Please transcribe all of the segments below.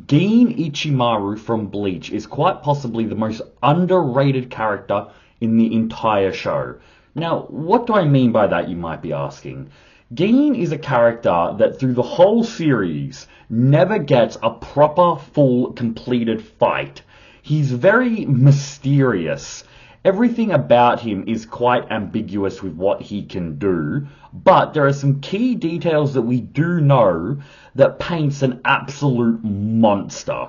Gin Ichimaru from Bleach is quite possibly the most underrated character in the entire show. Now, what do I mean by that, you might be asking? Gin is a character that through the whole series never gets a proper, full, completed fight. He's very mysterious. Everything about him is quite ambiguous with what he can do, but there are some key details that we do know that paints an absolute monster.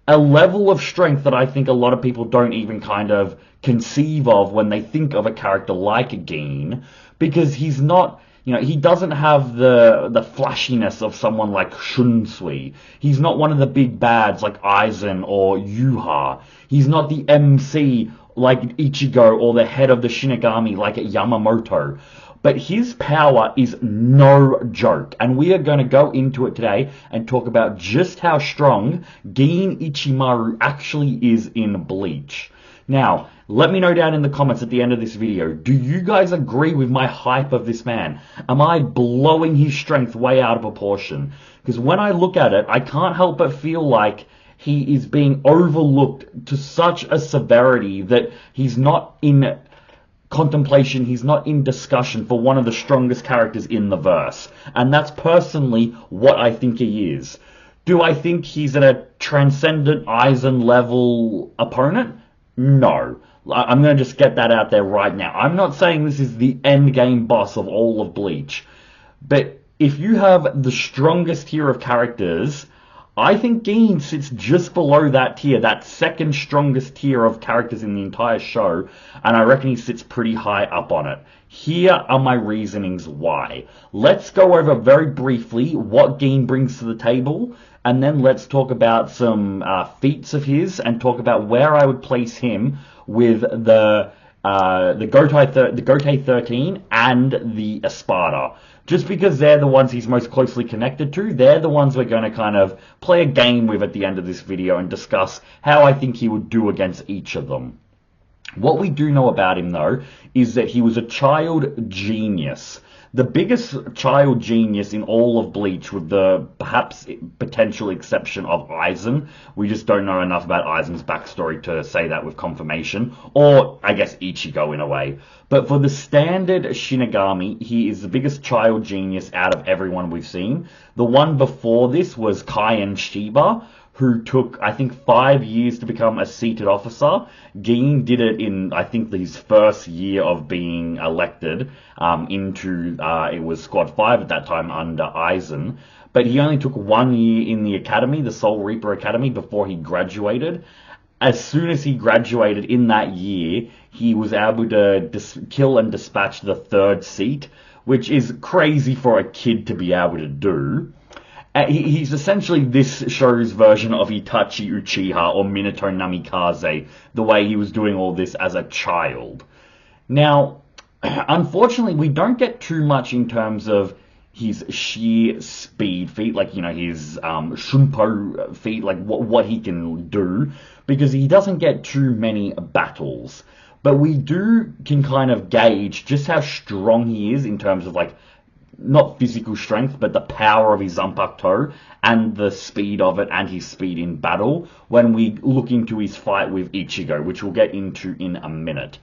A level of strength that I think a lot of people don't even kind of conceive of when they think of a character like Gin, because he's not, he doesn't have the flashiness of someone like Shunsui. He's not one of the big bads like Aizen or Yuha. He's not the MC like Ichigo or the head of the Shinigami like Yamamoto. But his power is no joke, and we are going to go into it today and talk about just how strong Gin Ichimaru actually is in Bleach. Now, let me know down in the comments at the end of this video, do you guys agree with my hype of this man? Am I blowing his strength way out of proportion? Because when I look at it, I can't help but feel like he is being overlooked to such a severity that he's not in contemplation, he's not in discussion for one of the strongest characters in the verse. And that's personally what I think he is. Do I think he's a transcendent Aizen level opponent? No. I'm going to just get that out there right now. I'm not saying this is the end game boss of all of Bleach. But if you have the strongest tier of characters, I think Gin sits just below that tier, that second strongest tier of characters in the entire show, and I reckon he sits pretty high up on it. Here are my reasonings why. Let's go over very briefly what Gin brings to the table, and then let's talk about some feats of his, and talk about where I would place him with the Gotei 13 and the Espada. Just because they're the ones he's most closely connected to, they're the ones we're going to kind of play a game with at the end of this video and discuss how I think he would do against each of them. What we do know about him, though, is that he was a child genius. The biggest child genius in all of Bleach, with the perhaps potential exception of Aizen. We just don't know enough about Aizen's backstory to say that with confirmation. Or, I guess, Ichigo in a way. But for the standard Shinigami, he is the biggest child genius out of everyone we've seen. The one before this was Kaien Shiba, who took, I think, 5 years to become a seated officer. Gin did it in, I think, his first year of being elected into, it was Squad 5 at that time under Aizen. But he only took 1 year in the academy, the Soul Reaper Academy, before he graduated. As soon as he graduated in that year, he was able to kill and dispatch the 3rd seat, which is crazy for a kid to be able to do. He's essentially this show's version of Itachi Uchiha or Minato Namikaze, the way he was doing all this as a child. Now, unfortunately, we don't get too much in terms of his sheer speed feat, like, his Shunpo feat, like what he can do, because he doesn't get too many battles. But we can kind of gauge just how strong he is in terms of, like, not physical strength, but the power of his Zanpakuto and the speed of it and his speed in battle when we look into his fight with Ichigo, which we'll get into in a minute.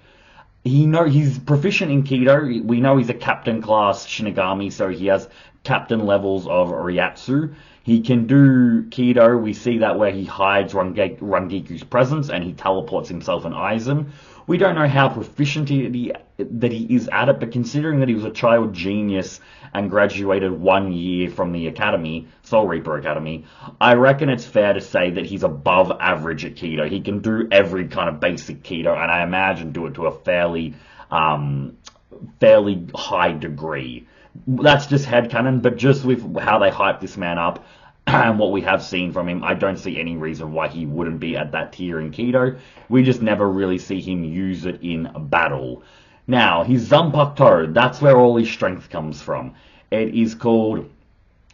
He's proficient in Kido. We know he's a captain class Shinigami, so he has captain levels of Ryatsu. He can do Kido. We see that where he hides Rangiku's presence and he teleports himself and Aizen. We don't know how proficient he is at it, but considering that he was a child genius and graduated 1 year from the academy, Soul Reaper Academy, I reckon it's fair to say that he's above average at Kido. He can do every kind of basic Kido, and I imagine do it to a fairly high degree. That's just headcanon, but just with how they hype this man up, and what we have seen from him, I don't see any reason why he wouldn't be at that tier in Kido. We just never really see him use it in battle. Now, his Zanpakuto, that's where all his strength comes from. It is called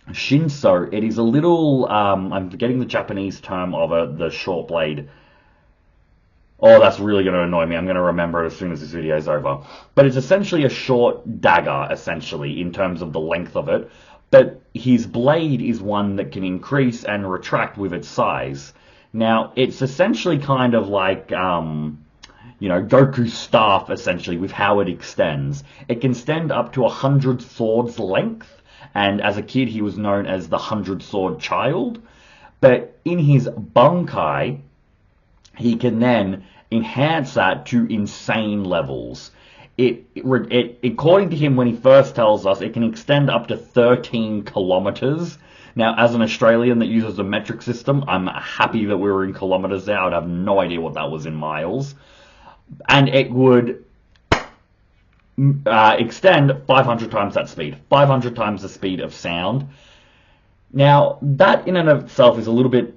Shinso. It is a little, I'm forgetting the Japanese term of it, the short blade. Oh, that's really going to annoy me. I'm going to remember it as soon as this video is over. But it's essentially a short dagger, essentially, in terms of the length of it. But his blade is one that can increase and retract with its size. Now, it's essentially kind of like, Goku's staff, essentially, with how it extends. It can extend up to 100 swords length, and as a kid he was known as the 100-sword child. But in his Bunkai, he can then enhance that to insane levels. According to him, when he first tells us, it can extend up to 13 kilometers. Now, as an Australian that uses a metric system, I'm happy that we were in kilometers there. I'd have no idea what that was in miles. And it would extend 500 times that speed. 500 times the speed of sound. Now, that in and of itself is a little bit...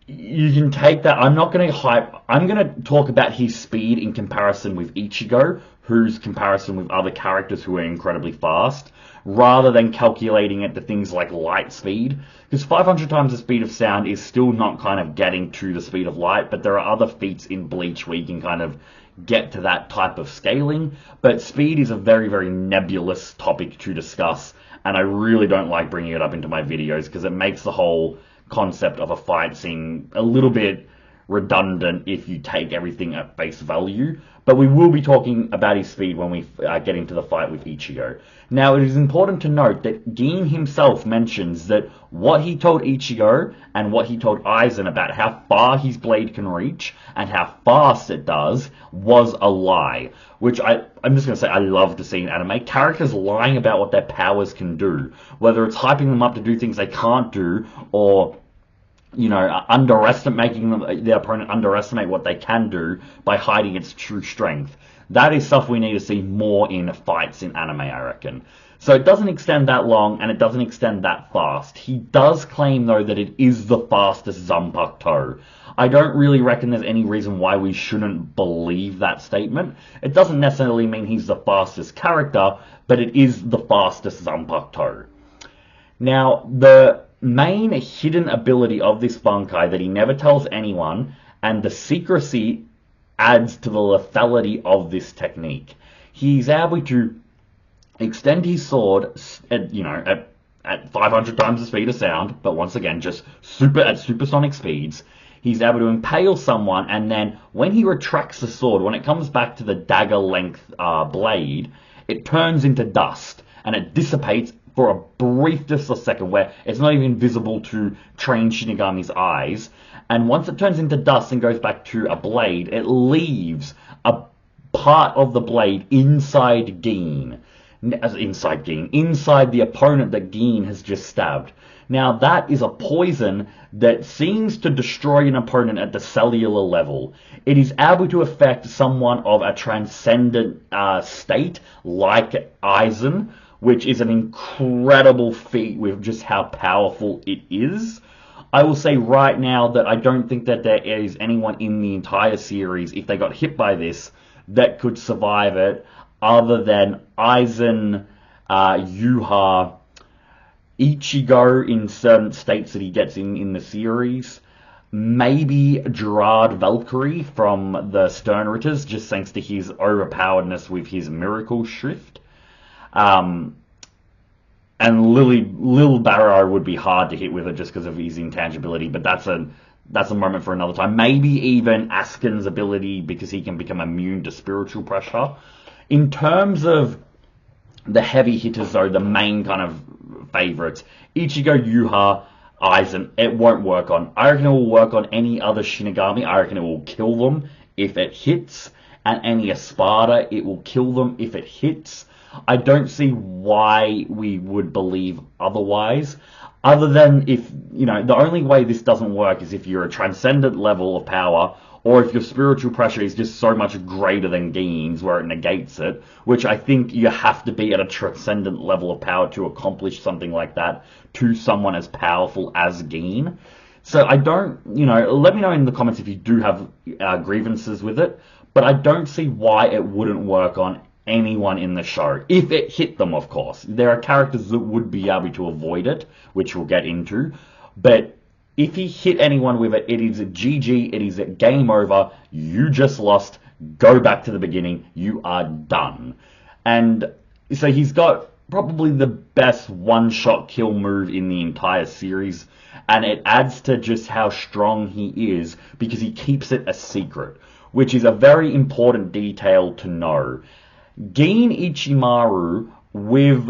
you can take that. I'm not going to hype. I'm going to talk about his speed in comparison with Ichigo, whose comparison with other characters who are incredibly fast, rather than calculating it to things like light speed. Because 500 times the speed of sound is still not kind of getting to the speed of light, but there are other feats in Bleach where you can kind of get to that type of scaling. But speed is a very, very nebulous topic to discuss, and I really don't like bringing it up into my videos because it makes the whole concept of a fight seem a little bit redundant if you take everything at face value. But we will be talking about his speed when we get into the fight with Ichigo. Now, it is important to note that Gin himself mentions that what he told Ichigo and what he told Aizen about how far his blade can reach and how fast it does was a lie. Which I'm just going to say I love to see in anime. Characters lying about what their powers can do. Whether it's hyping them up to do things they can't do, or making their opponent underestimate what they can do by hiding its true strength. That is stuff we need to see more in fights in anime, I reckon. So it doesn't extend that long, and it doesn't extend that fast. He does claim, though, that it is the fastest Zanpakuto. I don't really reckon there's any reason why we shouldn't believe that statement. It doesn't necessarily mean he's the fastest character, but it is the fastest Zanpakuto. Now, the main hidden ability of this Bunkai that he never tells anyone, and the secrecy adds to the lethality of this technique. He's able to extend his sword at 500 times the speed of sound, but once again, just at supersonic speeds. He's able to impale someone, and then when he retracts the sword, when it comes back to the dagger length blade, it turns into dust, and it dissipates for a brief just a second where it's not even visible to trained Shinigami's eyes. And once it turns into dust and goes back to a blade, it leaves a part of the blade inside Gin. Inside the opponent that Gin has just stabbed. Now, that is a poison that seems to destroy an opponent at the cellular level. It is able to affect someone of a transcendent state, like Aizen, which is an incredible feat with just how powerful it is. I will say right now that I don't think that there is anyone in the entire series, if they got hit by this, that could survive it, other than Aizen, Yuha, Ichigo in certain states that he gets in the series, maybe Gerard Valkyrie from the Sternritters, just thanks to his overpoweredness with his miracle shift. And Lil Barrow would be hard to hit with it just because of his intangibility, but that's a moment for another time. Maybe even Askin's ability, because he can become immune to spiritual pressure. In terms of the heavy hitters, though, the main kind of favorites, Ichigo, Yuha, Aizen, it won't work on. I reckon it will work on any other Shinigami. I reckon it will kill them if it hits. And any Espada, it will kill them if it hits. I don't see why we would believe otherwise. Other than if, the only way this doesn't work is if you're a transcendent level of power, or if your spiritual pressure is just so much greater than Gin's where it negates it, which I think you have to be at a transcendent level of power to accomplish something like that to someone as powerful as Gin. So I don't, let me know in the comments if you do have grievances with it, but I don't see why it wouldn't work on anyone in the show. If it hit them, of course. There are characters that would be able to avoid it, which we'll get into, but if he hit anyone with it, it is a GG, it is a game over, you just lost, go back to the beginning, you are done. And so he's got probably the best one-shot kill move in the entire series, and it adds to just how strong he is because he keeps it a secret, which is a very important detail to know. Gin Ichimaru, with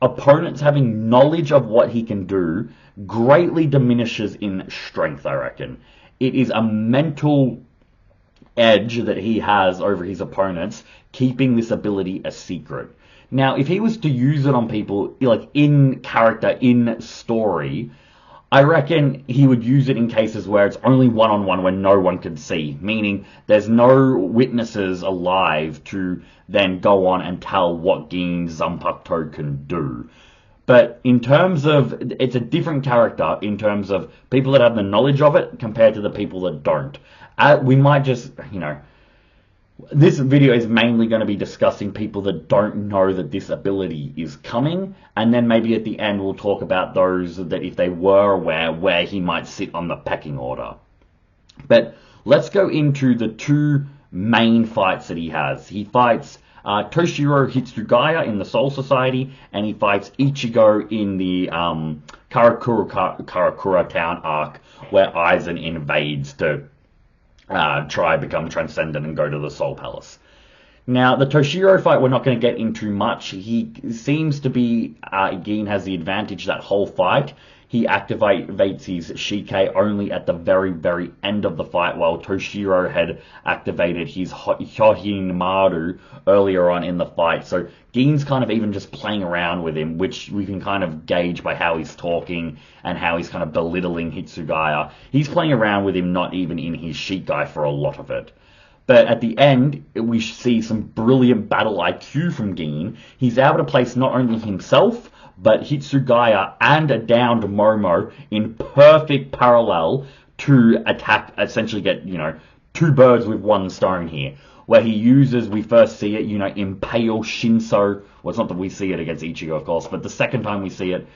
opponents having knowledge of what he can do, greatly diminishes in strength, I reckon. It is a mental edge that he has over his opponents, keeping this ability a secret. Now, if he was to use it on people, like in character, in story, I reckon he would use it in cases where it's only one-on-one where no one can see, meaning there's no witnesses alive to then go on and tell what Gin Zanpakuto can do. But in terms of, it's a different character in terms of people that have the knowledge of it compared to the people that don't. We might just, this video is mainly going to be discussing people that don't know that this ability is coming, and then maybe at the end we'll talk about those that if they were aware, where he might sit on the pecking order. But let's go into the two main fights that he has. He fights Toshiro Hitsugaya in the Soul Society, and he fights Ichigo in the Karakura Town arc, where Aizen invades to try become transcendent and go to the Soul Palace. Now, the Toshiro fight we're not going to get into much. He seems to be, Gin has the advantage that whole fight. He activates his Shike only at the very, very end of the fight, while Toshiro had activated his Maru earlier on in the fight. So Gin's kind of even just playing around with him, which we can kind of gauge by how he's talking and how he's kind of belittling Hitsugaya. He's playing around with him, not even in his Shikai for a lot of it. But at the end, we see some brilliant battle IQ from Gin. He's able to place not only himself, but Hitsugaya and a downed Momo in perfect parallel to attack, essentially get, two birds with one stone here. Where he uses, we first see it, impale Shinso. Well, it's not that we see it against Ichigo, of course, but the second time we see it,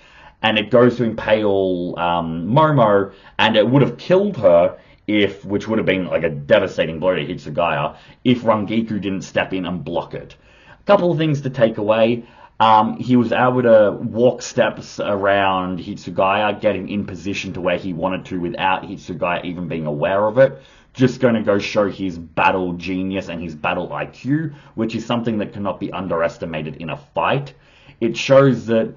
and it goes to impale Momo, and it would have killed her which would have been like a devastating blow to Hitsugaya, if Rangiku didn't step in and block it. A couple of things to take away. He was able to walk steps around Hitsugaya, get him in position to where he wanted to without Hitsugaya even being aware of it. Just going to go show his battle genius and his battle IQ, which is something that cannot be underestimated in a fight. It shows that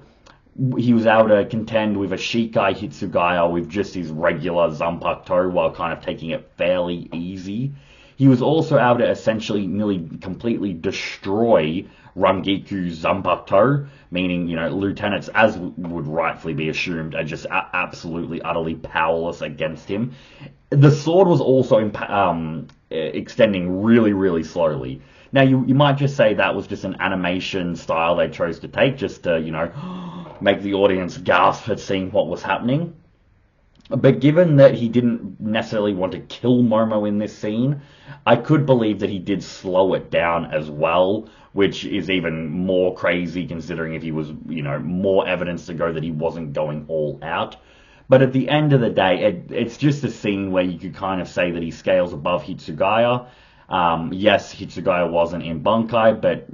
he was able to contend with a Shikai Hitsugaya with just his regular Zanpakuto while kind of taking it fairly easy. He was also able to essentially nearly completely destroy Rangiku's Zanpakuto, meaning, lieutenants, as would rightfully be assumed, are just absolutely, utterly powerless against him. The sword was also extending really, really slowly. Now, you might just say that was just an animation style they chose to take, just to, make the audience gasp at seeing what was happening. But given that he didn't necessarily want to kill Momo in this scene, I could believe that he did slow it down as well, which is even more crazy considering if he was, more evidence to go that he wasn't going all out. But at the end of the day, it's just a scene where you could kind of say that he scales above Hitsugaya. Yes, Hitsugaya wasn't in Bunkai, but,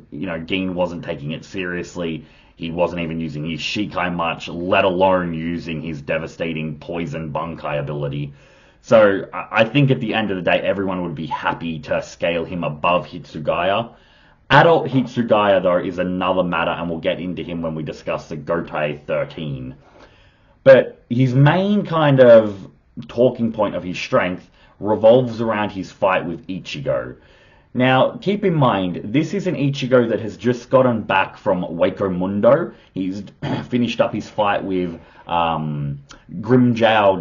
Gin wasn't taking it seriously. He wasn't even using his Shikai much, let alone using his devastating poison Bunkai ability. So I think at the end of the day, everyone would be happy to scale him above Hitsugaya. Adult Hitsugaya, though, is another matter, and we'll get into him when we discuss the Gotei 13. But his main kind of talking point of his strength revolves around his fight with Ichigo. Now, keep in mind, this is an Ichigo that has just gotten back from Wako Mundo. He's finished up his fight with Grimjow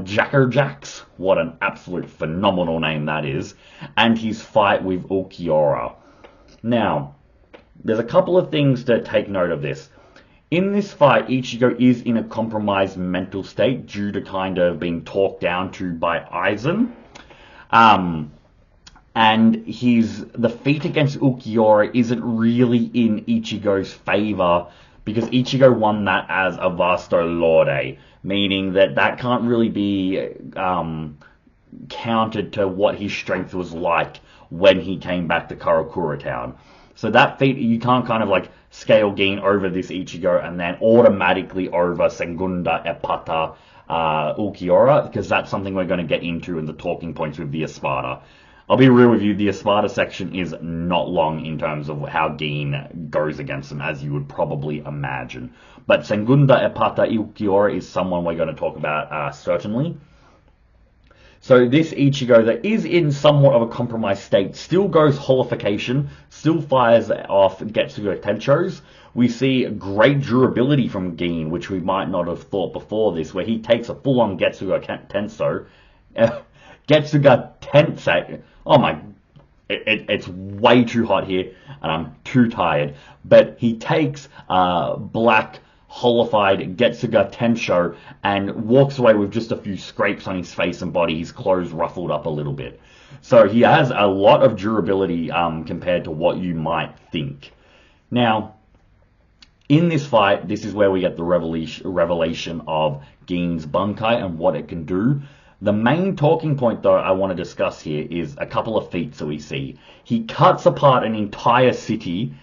Jackerjax. What an absolute phenomenal name that is. And his fight with Ulquiorra. Now, there's a couple of things to take note of this. In this fight, Ichigo is in a compromised mental state due to kind of being talked down to by Aizen. And the feat against Ulquiorra isn't really in Ichigo's favor because Ichigo won that as a Vasto Lorde, meaning that can't really be countered to what his strength was like when he came back to Karakura Town. So that feat, you can't kind of like scale Gin over this Ichigo and then automatically over Segunda Epata Ulquiorra, because that's something we're going to get into in the talking points with the Espada. I'll be real with you, the Espada section is not long in terms of how Gin goes against them, as you would probably imagine. But Segunda Epata Ulquiorra is someone we're going to talk about certainly. So this Ichigo that is in somewhat of a compromised state still goes holification, still fires off Getsuga Tenchos. We see great durability from Gin, which we might not have thought before this, where he takes a full-on Getsuga Tenso. Getsuga Tensei. Oh my, it's way too hot here, and I'm too tired. But he takes black holified Getsuga Tensho and walks away with just a few scrapes on his face and body, his clothes ruffled up a little bit. So he has a lot of durability compared to what you might think. Now, in this fight, this is where we get the revelation of Gin's Bunkai and what it can do. The main talking point, though, I want to discuss here is a couple of feats that we see. He cuts apart an entire city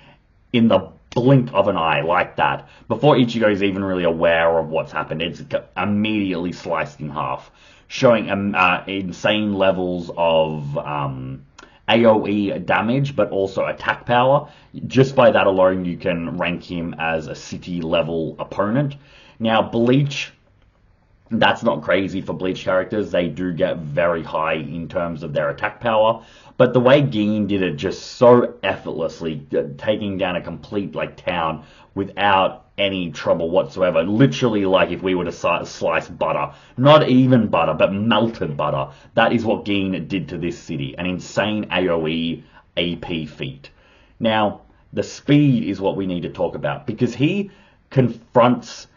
in the blink of an eye, like that. Before Ichigo is even really aware of what's happened, it's immediately sliced in half, showing insane levels of AoE damage, but also attack power. Just by that alone, you can rank him as a city-level opponent. Now, Bleach, that's not crazy for Bleach characters. They do get very high in terms of their attack power. But the way Gin did it just so effortlessly, taking down a complete town without any trouble whatsoever. Literally like if we were to slice butter. Not even butter, but melted butter. That is what Gin did to this city. An insane AoE AP feat. Now, the speed is what we need to talk about, because he confronts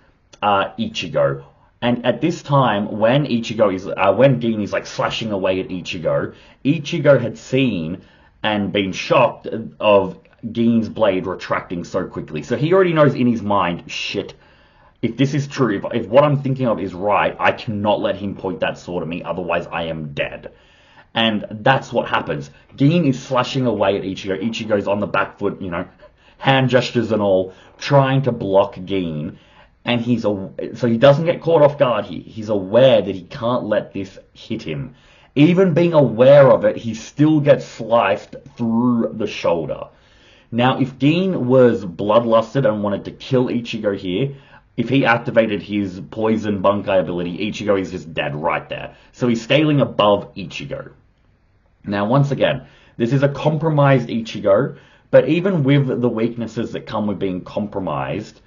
Ichigo. And at this time, when when Gin is slashing away at Ichigo, Ichigo had seen and been shocked of Gin's blade retracting so quickly. So he already knows in his mind, shit, if this is true, if what I'm thinking of is right, I cannot let him point that sword at me, otherwise I am dead. And that's what happens. Gin is slashing away at Ichigo. Ichigo's on the back foot, hand gestures and all, trying to block Gin. And so he doesn't get caught off guard here. He's aware that he can't let this hit him. Even being aware of it, he still gets sliced through the shoulder. Now, if Gin was bloodlusted and wanted to kill Ichigo here, if he activated his poison Bunkai ability, Ichigo is just dead right there. So he's scaling above Ichigo. Now, once again, this is a compromised Ichigo, but even with the weaknesses that come with being compromised,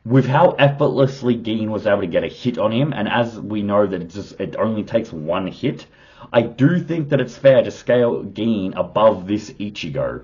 with how effortlessly Gin was able to get a hit on him, and as we know that it only takes one hit, I do think that it's fair to scale Gin above this Ichigo.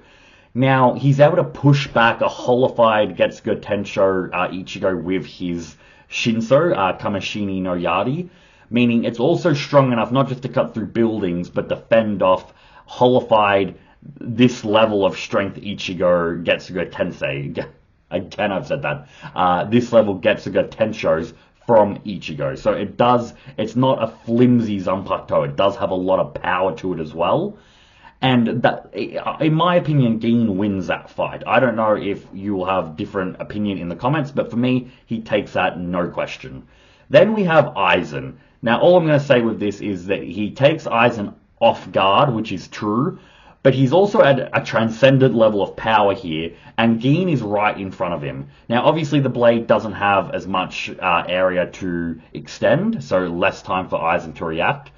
Now, he's able to push back a holified Getsuga Tensho Ichigo with his Shinso, Kamishini no Yari, meaning it's also strong enough not just to cut through buildings, but to fend off holified, this level of strength Ichigo Getsuga Tensei. Again, I've said that. This level Getsuga Tenshos from Ichigo. So it's not a flimsy Zanpakuto. It does have a lot of power to it as well. And that, in my opinion, Gin wins that fight. I don't know if you will have different opinion in the comments, but for me, he takes that, no question. Then we have Aizen. Now, all I'm going to say with this is that he takes Aizen off guard, which is true, but he's also at a transcendent level of power here, and Gin is right in front of him. Now, obviously, the blade doesn't have as much area to extend, so less time for Aizen to react.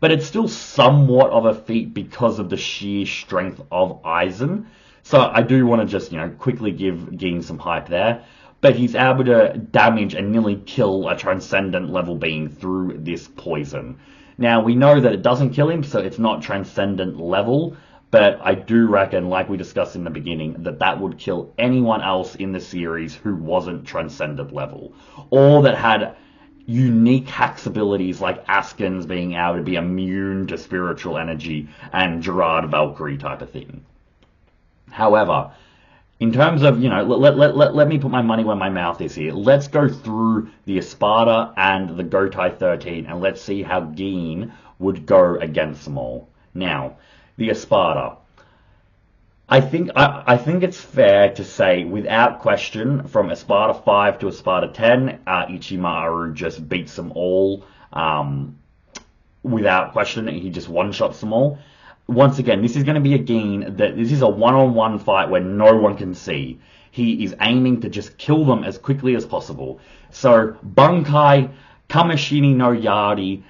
But it's still somewhat of a feat because of the sheer strength of Aizen. So I do want to just, quickly give Gin some hype there. But he's able to damage and nearly kill a transcendent level being through this poison. Now, we know that it doesn't kill him, so it's not transcendent level. But I do reckon, like we discussed in the beginning, that would kill anyone else in the series who wasn't transcendent level, or that had unique hacks abilities like Asken's being able to be immune to spiritual energy and Gerard Valkyrie type of thing. However, in terms of, let me put my money where my mouth is here. Let's go through the Espada and the Gotai 13 and let's see how Gin would go against them all. Now, the Espada. I think it's fair to say, without question, from Espada 5 to Espada 10, Ichimaru just beats them all. Without question, he just one-shots them all. Once again, this is going to be a Gin that this is a one-on-one fight where no one can see. He is aiming to just kill them as quickly as possible. So, Bunkai, Kamishini no Yari,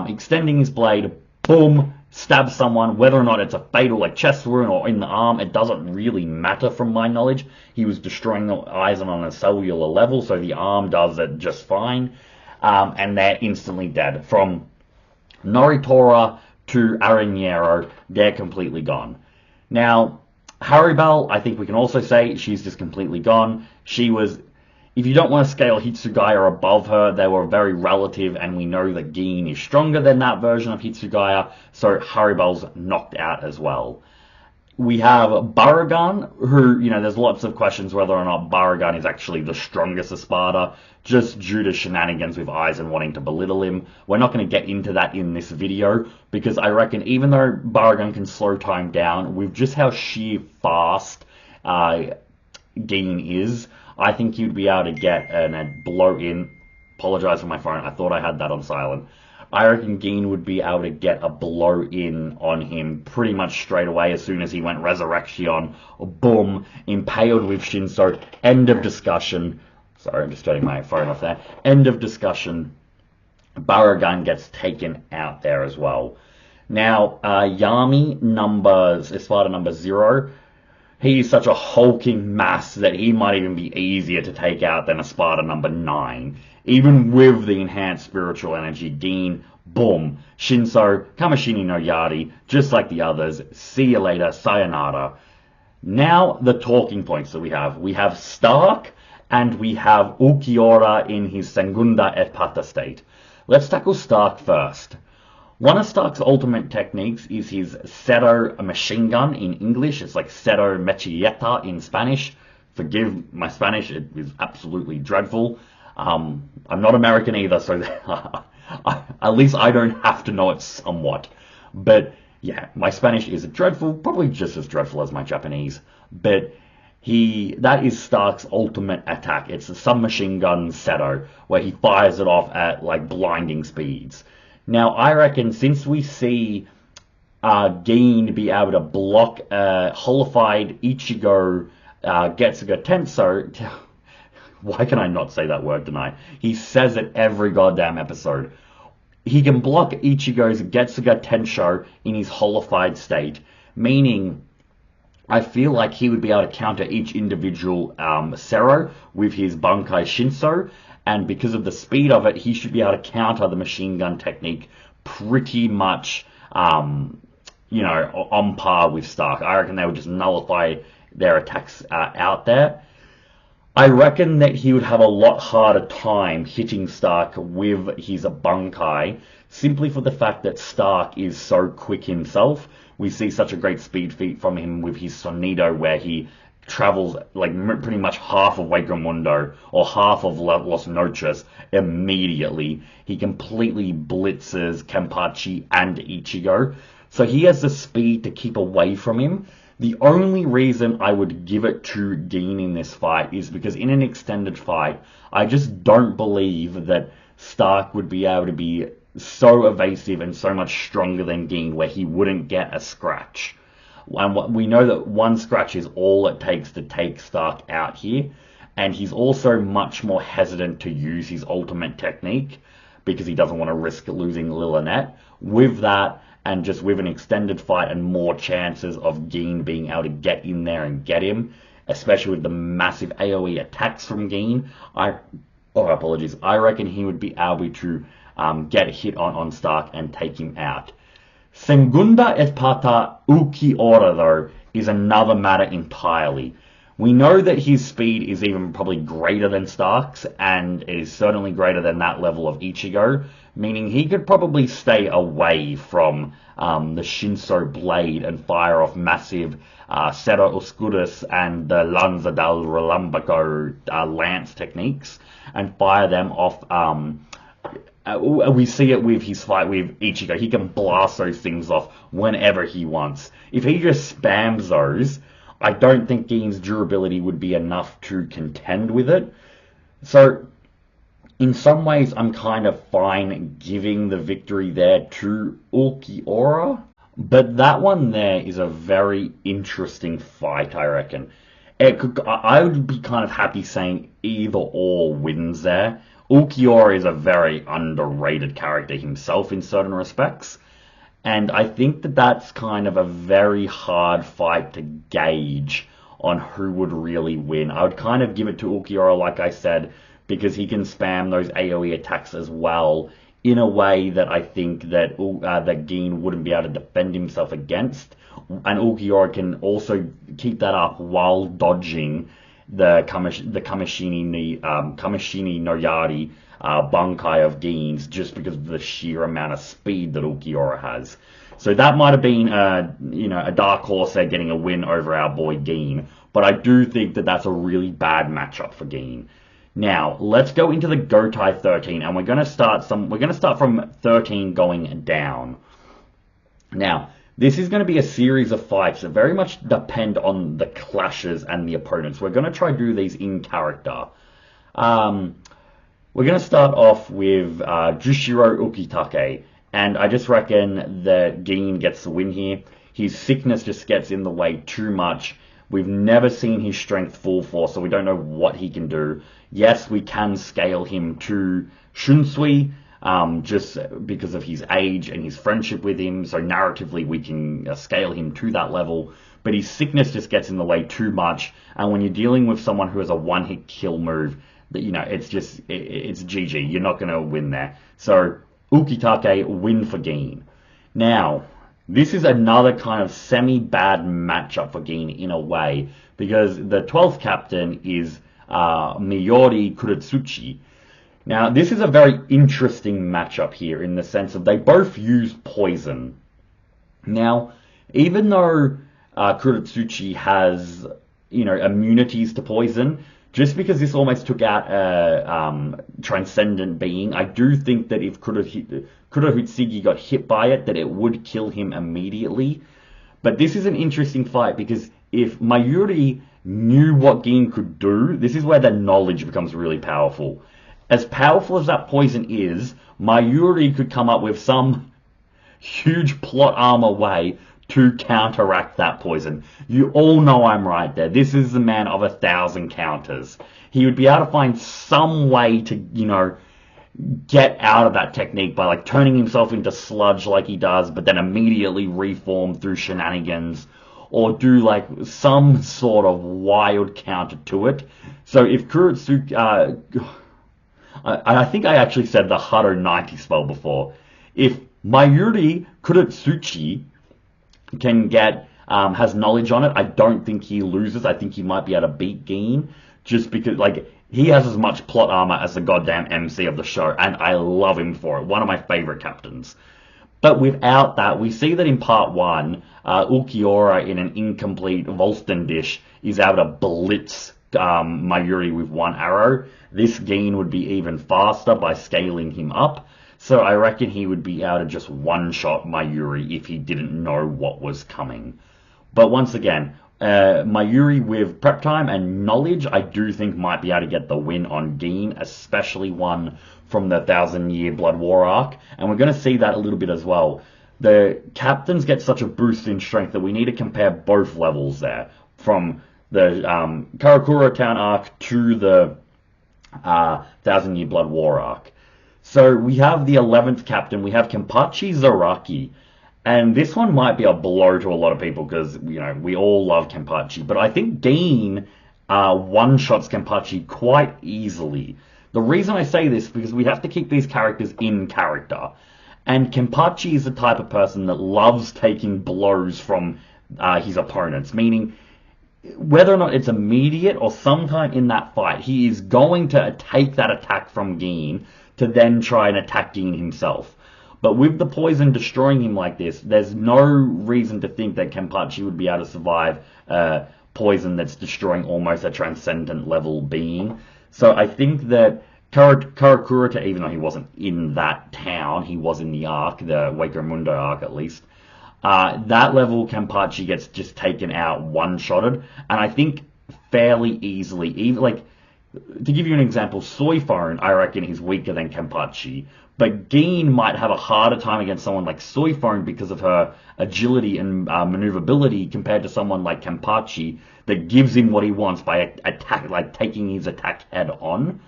extending his blade, boom, stabs someone, whether or not it's a fatal like chest wound or in the arm, it doesn't really matter from my knowledge. He was destroying the Aizen on a cellular level, so the arm does it just fine. And they're instantly dead. From Noritora to Aranero, they're completely gone. Now, Haribel, I think we can also say she's just completely gone. She was, if you don't want to scale Hitsugaya above her, they were very relative, and we know that Gin is stronger than that version of Hitsugaya, so Haribel's knocked out as well. We have Baragan, who, there's lots of questions whether or not Baragan is actually the strongest Espada, just due to shenanigans with Aizen wanting to belittle him. We're not going to get into that in this video, because I reckon even though Baragan can slow time down, with just how sheer fast Gin is, I think you'd be able to get a blow in. Apologize for my phone, I thought I had that on silent. I reckon Gin would be able to get a blow in on him pretty much straight away as soon as he went Resurrection. Boom, impaled with Shinso. End of discussion. Sorry, I'm just turning my phone off there. End of discussion. Baragan gets taken out there as well. Now, Yami Espada number 0. He's such a hulking mass that he might even be easier to take out than Espada number 9. Even with the enhanced spiritual energy, Gin, boom, Shinso, Kamishini no Yari, just like the others, see you later, sayonara. Now, the talking points that we have. We have Stark, and we have Ulquiorra in his Segunda Epithet state. Let's tackle Stark first. One of Stark's ultimate techniques is his Cero machine gun in English. It's like Cero Metralleta in Spanish. Forgive my Spanish, it is absolutely dreadful. I'm not American either, so at least I don't have to know it somewhat. But yeah, my Spanish is dreadful, probably just as dreadful as my Japanese. But that is Stark's ultimate attack. It's a submachine gun Cero, where he fires it off at like blinding speeds. Now, I reckon since we see Gin be able to block Holified Ichigo Getsuga Tenso, why can I not say that word tonight? He says it every goddamn episode. He can block Ichigo's Getsuga Tensho in his holified state, meaning I feel like he would be able to counter each individual Cero with his Bankai Shinso, and because of the speed of it, he should be able to counter the machine gun technique pretty much, on par with Stark. I reckon they would just nullify their attacks out there. I reckon that he would have a lot harder time hitting Stark with his Bankai, simply for the fact that Stark is so quick himself. We see such a great speed feat from him with his Sonido, where he travels like pretty much half of Wakemundo or half of Los Noches immediately. He completely blitzes Kenpachi and Ichigo, so he has the speed to keep away from him. The only reason I would give it to Gin in this fight is because in an extended fight, I just don't believe that Stark would be able to be so evasive and so much stronger than Gin where he wouldn't get a scratch. And we know that one scratch is all it takes to take Stark out here, and he's also much more hesitant to use his ultimate technique because he doesn't want to risk losing Lilynette. With that, and just with an extended fight and more chances of Gin being able to get in there and get him, especially with the massive AoE attacks from Gin, I reckon he would be able to get a hit on Stark and take him out. Segunda Epithet Ulquiorra, though, is another matter entirely. We know that his speed is even probably greater than Stark's, and it is certainly greater than that level of Ichigo, meaning he could probably stay away from the Shinso blade and fire off massive Cero Oscurus and the Lanza del Relambaco lance techniques, and fire them off. We see it with his fight with Ichigo. He can blast those things off whenever he wants. If he just spams those, I don't think Gein's durability would be enough to contend with it. So, in some ways, I'm kind of fine giving the victory there to Ulquiorra. But that one there is a very interesting fight, I reckon. I would be kind of happy saying either or wins there. Ulquiorra is a very underrated character himself in certain respects. And I think that that's kind of a very hard fight to gauge on who would really win. I would kind of give it to Ulquiorra, like I said, because he can spam those AoE attacks as well in a way that I think that that Gin wouldn't be able to defend himself against. And Ulquiorra can also keep that up while dodging the Kamishini no Yari Bankai of Gin's, just because of the sheer amount of speed that Ulquiorra has. So that might have been a dark horse there getting a win over our boy Gin, but I do think that that's a really bad matchup for Gin. Now, let's go into the Gotai 13, and we're going to start from 13 going down. Now, this is going to be a series of fights that very much depend on the clashes and the opponents. We're going to try to do these in character. We're going to start off with Jushiro Ukitake, and I just reckon that Gin gets the win here. His sickness just gets in the way too much. We've never seen his strength full force, so we don't know what he can do. Yes, we can scale him to Shunsui, just because of his age and his friendship with him, so narratively we can scale him to that level, but his sickness just gets in the way too much, and when you're dealing with someone who has a one-hit kill move, it's GG, you're not going to win there. So, Ukitake, win for Gin. Now, this is another kind of semi-bad matchup for Gin in a way, because the 12th captain is Miyori Kuretsuchi. Now, this is a very interesting matchup here in the sense of they both use poison. Now, even though Kuretsuchi has, immunities to poison, just because this almost took out a transcendent being, I do think that if Kurohitsugi got hit by it, that it would kill him immediately. But this is an interesting fight because if Mayuri knew what Gin could do, this is where the knowledge becomes really powerful. As powerful as that poison is, Mayuri could come up with some huge plot armor way to counteract that poison. You all know I'm right there. This is the man of 1,000 counters. He would be able to find some way to, get out of that technique by turning himself into sludge like he does, but then immediately reform through shenanigans, or do some sort of wild counter to it. So if Kuretsuchi, I think I actually said the Hado 90 spell before. If Mayuri Kuretsuchi can get has knowledge on it, I don't think he loses. I think he might be able to beat Gin, just because he has as much plot armor as the goddamn MC of the show, and I love him for it. One of my favorite captains. But without that, we see that in part 1, Ulquiorra in an incomplete Volsten dish is able to blitz Mayuri with one arrow. This Gin would be even faster by scaling him up. So I reckon he would be able to just one-shot Mayuri if he didn't know what was coming. But once again, Mayuri with prep time and knowledge, I do think might be able to get the win on Gin, especially one from the 1,000-year Blood War arc. And we're going to see that a little bit as well. The captains get such a boost in strength that we need to compare both levels there, from the Karakura Town arc to the 1,000-year Blood War arc. So we have the 11th captain, we have Kenpachi Zaraki, and this one might be a blow to a lot of people because, we all love Kenpachi, but I think Gin one-shots Kenpachi quite easily. The reason I say this is because we have to keep these characters in character, and Kenpachi is the type of person that loves taking blows from his opponents, meaning whether or not it's immediate or sometime in that fight, he is going to take that attack from Gin to then try and attack Gin himself. But with the poison destroying him like this, there's no reason to think that Kenpachi would be able to survive poison that's destroying almost a transcendent level being. So I think that Karakurata, even though he wasn't in that town, he was in the arc, the Waker Mundo arc at least, That level, Kenpachi gets just taken out, one-shotted, and I think fairly easily. Even like, to give you an example, Soy Phone, I reckon he's weaker than Kenpachi, but Gin might have a harder time against someone like Soy Phone because of her agility and maneuverability compared to someone like Kenpachi that gives him what he wants by taking his attack head on.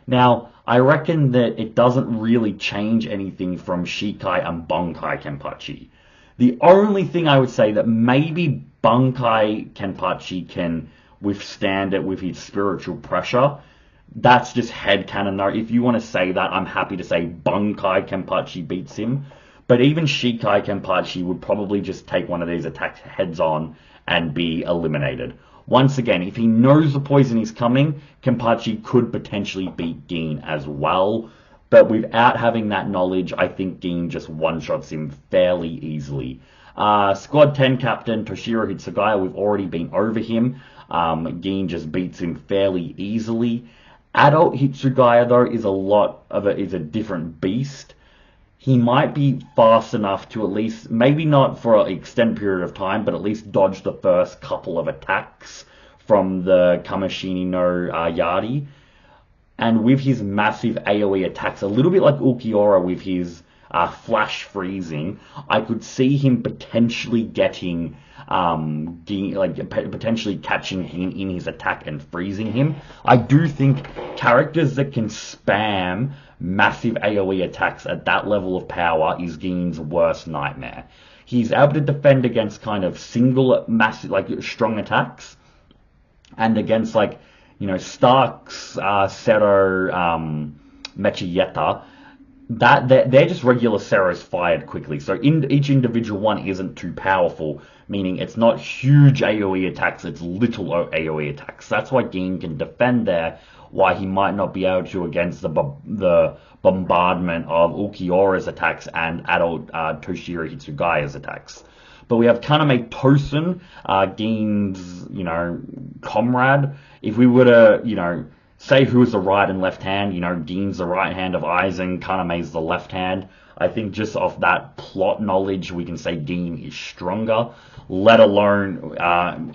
Now, I reckon that it doesn't really change anything from Shikai and Bunkai Kenpachi. The only thing I would say that maybe Bunkai Kenpachi can withstand it with his spiritual pressure, that's just headcanon though. If you want to say that, I'm happy to say Bunkai Kenpachi beats him. But even Shikai Kenpachi would probably just take one of these attacks heads on and be eliminated. Once again, if he knows the poison is coming, Kenpachi could potentially beat Gin as well. But without having that knowledge, I think Gin just one-shots him fairly easily. Squad 10 captain Toshiro Hitsugaya, we've already been over him. Gin just beats him fairly easily. Adult Hitsugaya, though, is a different beast. He might be fast enough to at least, maybe not for an extended period of time, but at least dodge the first couple of attacks from the Kamishini no Yari. And with his massive AoE attacks, a little bit like Ulquiorra with his flash freezing, I could see him potentially getting, potentially catching him in his attack and freezing him. I do think characters that can spam massive AoE attacks at that level of power is Gin's worst nightmare. He's able to defend against kind of single massive, strong attacks, and against Starks, Sero, Mechiyeta, that they're just regular Seros fired quickly. So each individual one isn't too powerful, meaning it's not huge AoE attacks, it's little AoE attacks. That's why Gin can defend there, why he might not be able to against the bombardment of Ulquiorra's attacks and adult Toshiro Hitsugaya's attacks. But we have Kaname Tosen, Gin's, comrade. If we were to, say who's the right and left hand, Gin's the right hand of Aizen, Kaname's the left hand. I think just off that plot knowledge, we can say Gin is stronger, let alone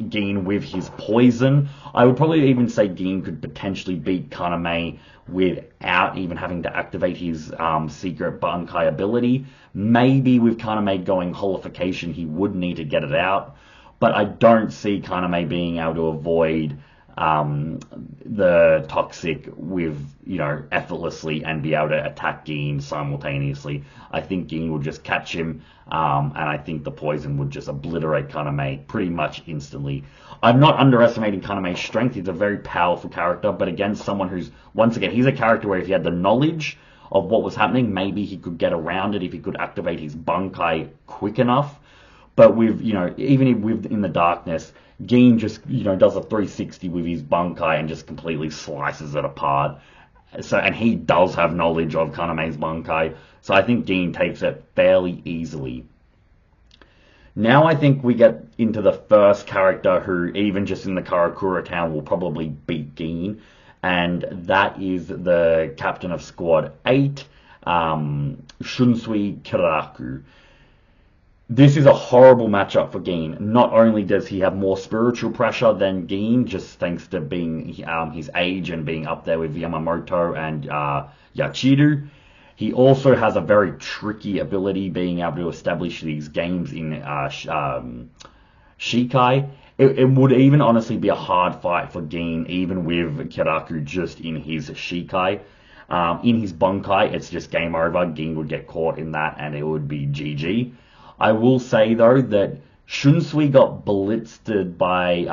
Gin with his poison. I would probably even say Gin could potentially beat Kaname without even having to activate his secret Bankai ability. Maybe with Kaname going holification, he would need to get it out, but I don't see Kaname being able to avoid the toxic with, effortlessly and be able to attack Gin simultaneously. I think Gin will just catch him, and I think the poison would just obliterate Kaname pretty much instantly. I'm not underestimating Kaname's strength. He's a very powerful character, but against someone who's, once again, he's a character where if he had the knowledge of what was happening, maybe he could get around it if he could activate his Bankai quick enough. But with, even with in the darkness, Gin just, does a 360 with his Bankai and just completely slices it apart. So, and he does have knowledge of Kaname's Bankai, so I think Gin takes it fairly easily. Now I think we get into the first character who, even just in the Karakura town, will probably beat Gin, and that is the captain of Squad 8, Shunsui Kiraku. This is a horrible matchup for Gin. Not only does he have more spiritual pressure than Gin, just thanks to being his age and being up there with Yamamoto and Yachiru, he also has a very tricky ability, being able to establish these games in Shikai. It would even honestly be a hard fight for Gin, even with Kiraku just in his Shikai. In his Bankai, it's just game over. Gin would get caught in that and it would be GG. I will say, though, that Shunsui got blitzed by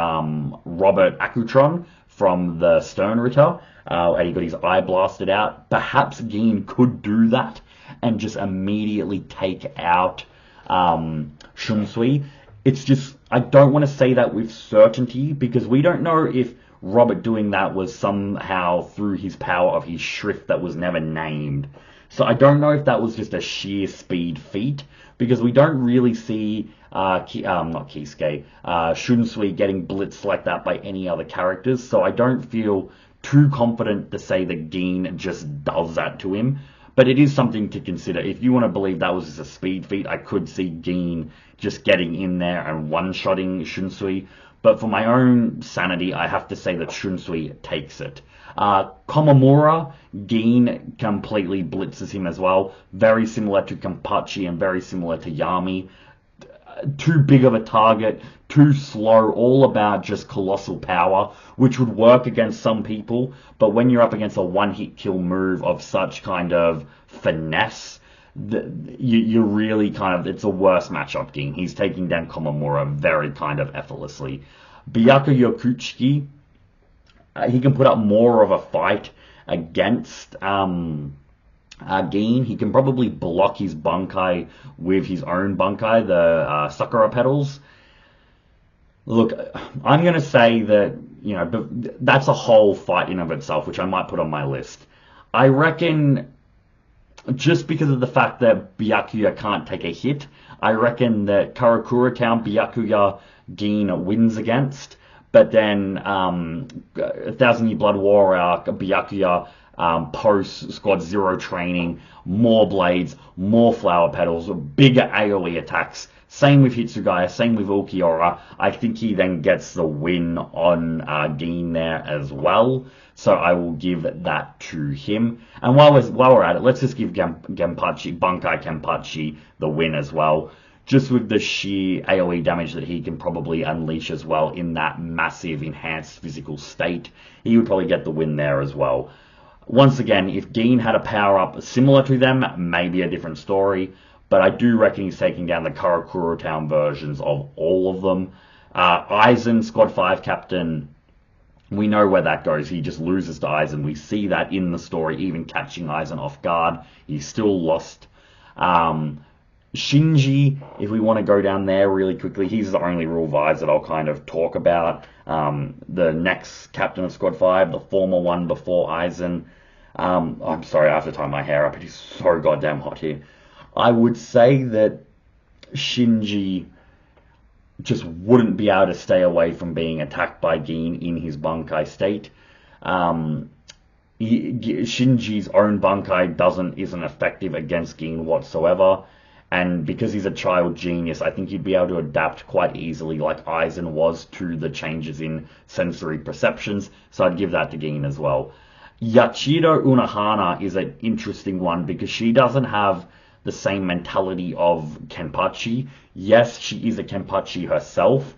Robert Akutron from the Stern Ritter, and he got his eye blasted out. Perhaps Gin could do that and just immediately take out Shunsui. It's just, I don't want to say that with certainty, because we don't know if Robert doing that was somehow through his power of his shrift that was never named. So I don't know if that was just a sheer speed feat, because we don't really see Shunsui getting blitzed like that by any other characters, so I don't feel too confident to say that Gin just does that to him. But it is something to consider. If you want to believe that was just a speed feat, I could see Gin just getting in there and one-shotting Shunsui. But for my own sanity, I have to say that Shunsui takes it. Komamura, Gin completely blitzes him as well. Very similar to Kenpachi and very similar to Yami. Too big of a target, too slow, all about just colossal power, which would work against some people, but when you're up against a one-hit kill move of such kind of finesse, you really kind of, it's a worse matchup game. He's taking down Komamura very kind of effortlessly. Byaku Yokuchiki, he can put up more of a fight against Gin. He can probably block his Bankai with his own Bankai, the Sakura petals. Look, I'm going to say that, you know, but that's a whole fight in of itself, which I might put on my list. I reckon, just because of the fact that Byakuya can't take a hit, I reckon that Karakura Town Byakuya Gin wins against, but then 1,000 Year Blood Warrior Byakuya post squad 0 training, more blades, more flower petals, bigger AoE attacks. Same with Hitsugaya, same with Ulquiorra. I think he then gets the win on Gin there as well. So I will give that to him. And while we're at it, let's just give Bankai Kenpachi the win as well. Just with the sheer AoE damage that he can probably unleash as well in that massive enhanced physical state, he would probably get the win there as well. Once again, if Gin had a power-up similar to them, maybe a different story. But I do reckon he's taking down the Karakura Town versions of all of them. Aizen, Squad 5 captain, we know where that goes. He just loses to Aizen. We see that in the story, even catching Aizen off guard. He's still lost. Shinji, if we want to go down there really quickly, he's the only real vibes that I'll kind of talk about. The next captain of Squad 5, the former one before Aizen. I'm sorry, I have to tie my hair up. It is so goddamn hot here. I would say that Shinji just wouldn't be able to stay away from being attacked by Gin in his Bankai state. Shinji's own Bankai isn't effective against Gin whatsoever. And because he's a child genius, I think he'd be able to adapt quite easily like Aizen was to the changes in sensory perceptions. So I'd give that to Gin as well. Yachido Unohana is an interesting one because she doesn't have the same mentality of Kenpachi. Yes, she is a Kenpachi herself,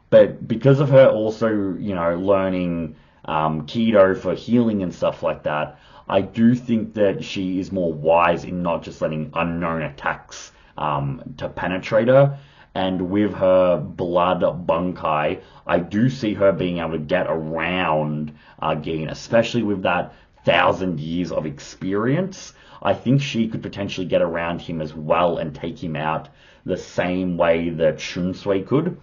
but because of her also, you know, learning Kido for healing and stuff like that, I do think that she is more wise in not just letting unknown attacks to penetrate her. And with her blood Bankai, I do see her being able to get around Gin, especially with that 1,000 years of experience. I think she could potentially get around him as well and take him out the same way that Shunsui could.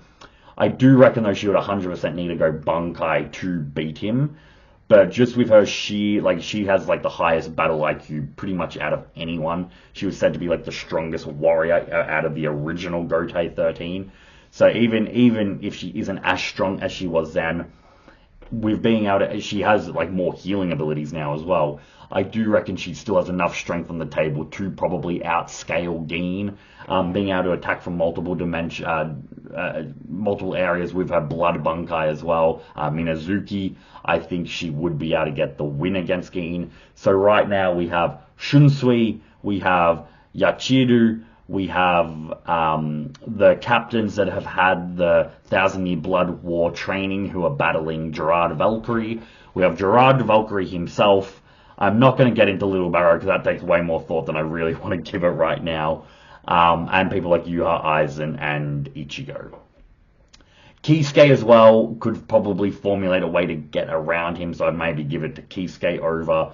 I do reckon though she would 100% need to go Bankai to beat him. But just with her, she has like the highest battle IQ pretty much out of anyone. She was said to be like the strongest warrior out of the original Gotei 13. So even if she isn't as strong as she was then, with being able to, she has like more healing abilities now as well. I do reckon she still has enough strength on the table to probably outscale Gin, being able to attack from multiple multiple areas with her blood Bankai as well. Minazuki, I think she would be able to get the win against Gin. So right now we have Shunsui, we have Yachiru, we have the captains that have had the 1,000 Year Blood War training who are battling Gerard Valkyrie. We have Gerard Valkyrie himself. I'm not going to get into Little Barrow because that takes way more thought than I really want to give it right now. And people like Yuha Aizen and Ichigo. Kisuke as well could probably formulate a way to get around him, so I'd maybe give it to Kisuke over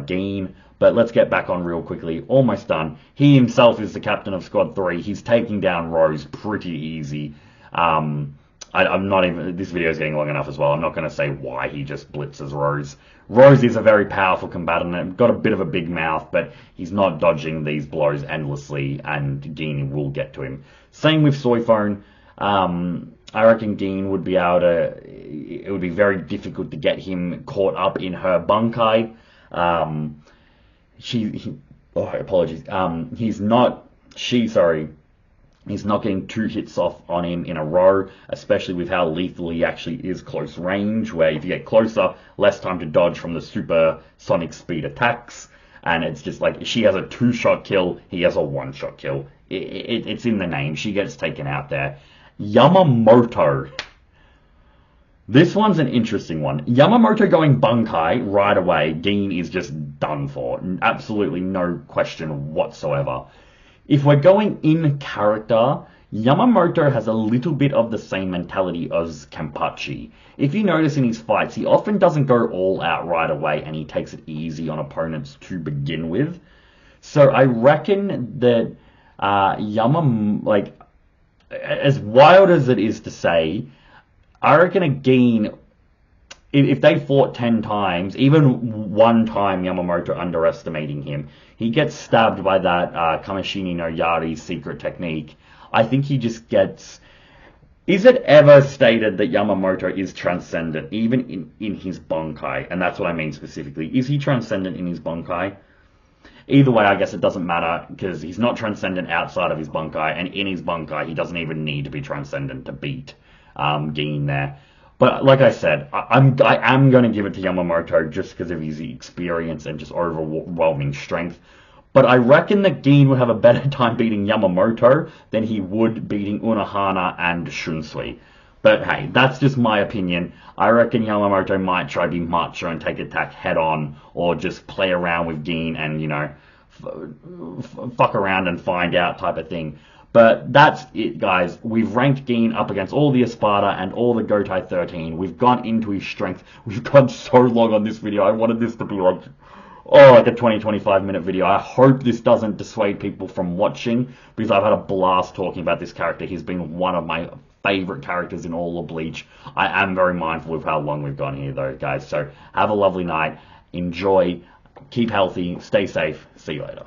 Gin. But let's get back on real quickly. Almost done. He himself is the captain of Squad 3. He's taking down Rose pretty easy. I'm not even... This video is getting long enough as well. I'm not going to say why he just blitzes Rose. Rose is a very powerful combatant and got a bit of a big mouth, but he's not dodging these blows endlessly, and Gin will get to him. Same with Soifone. I reckon Gin would be able to... It would be very difficult to get him caught up in her Bankai. Oh, apologies. He's not getting two hits off on him in a row, especially with how lethal he actually is close range, where if you get closer, less time to dodge from the super sonic speed attacks. And it's just like, she has a two-shot kill, he has a one-shot kill. It's in the name. She gets taken out there. Yamamoto. This one's an interesting one. Yamamoto going Bunkai right away, Gin is just done for. Absolutely no question whatsoever. If we're going in character, Yamamoto has a little bit of the same mentality as Kenpachi. If you notice in his fights, he often doesn't go all out right away and he takes it easy on opponents to begin with. So I reckon that as wild as it is to say, I reckon again, if they fought 10 times, even one time Yamamoto underestimating him, he gets stabbed by that Kamishini no Yari's secret technique. I think he just gets... Is it ever stated that Yamamoto is transcendent, even in his Bunkai? And that's what I mean specifically. Is he transcendent in his Bunkai? Either way, I guess it doesn't matter, because he's not transcendent outside of his Bunkai, and in his Bunkai, he doesn't even need to be transcendent to beat Gin there. But like I said, I am going to give it to Yamamoto just because of his experience and just overwhelming strength. But I reckon that Gin would have a better time beating Yamamoto than he would beating Unohana and Shunsui. But hey, that's just my opinion. I reckon Yamamoto might try to be macho and take attack head on, or just play around with Gin and, you know, fuck around and find out type of thing. But that's it, guys. We've ranked Gin up against all the Espada and all the Gotai 13. We've gone into his strength. We've gone so long on this video. I wanted this to be like a 20-25 minute video. I hope this doesn't dissuade people from watching, because I've had a blast talking about this character. He's been one of my favorite characters in all of Bleach. I am very mindful of how long we've gone here, though, guys. So have a lovely night. Enjoy. Keep healthy. Stay safe. See you later.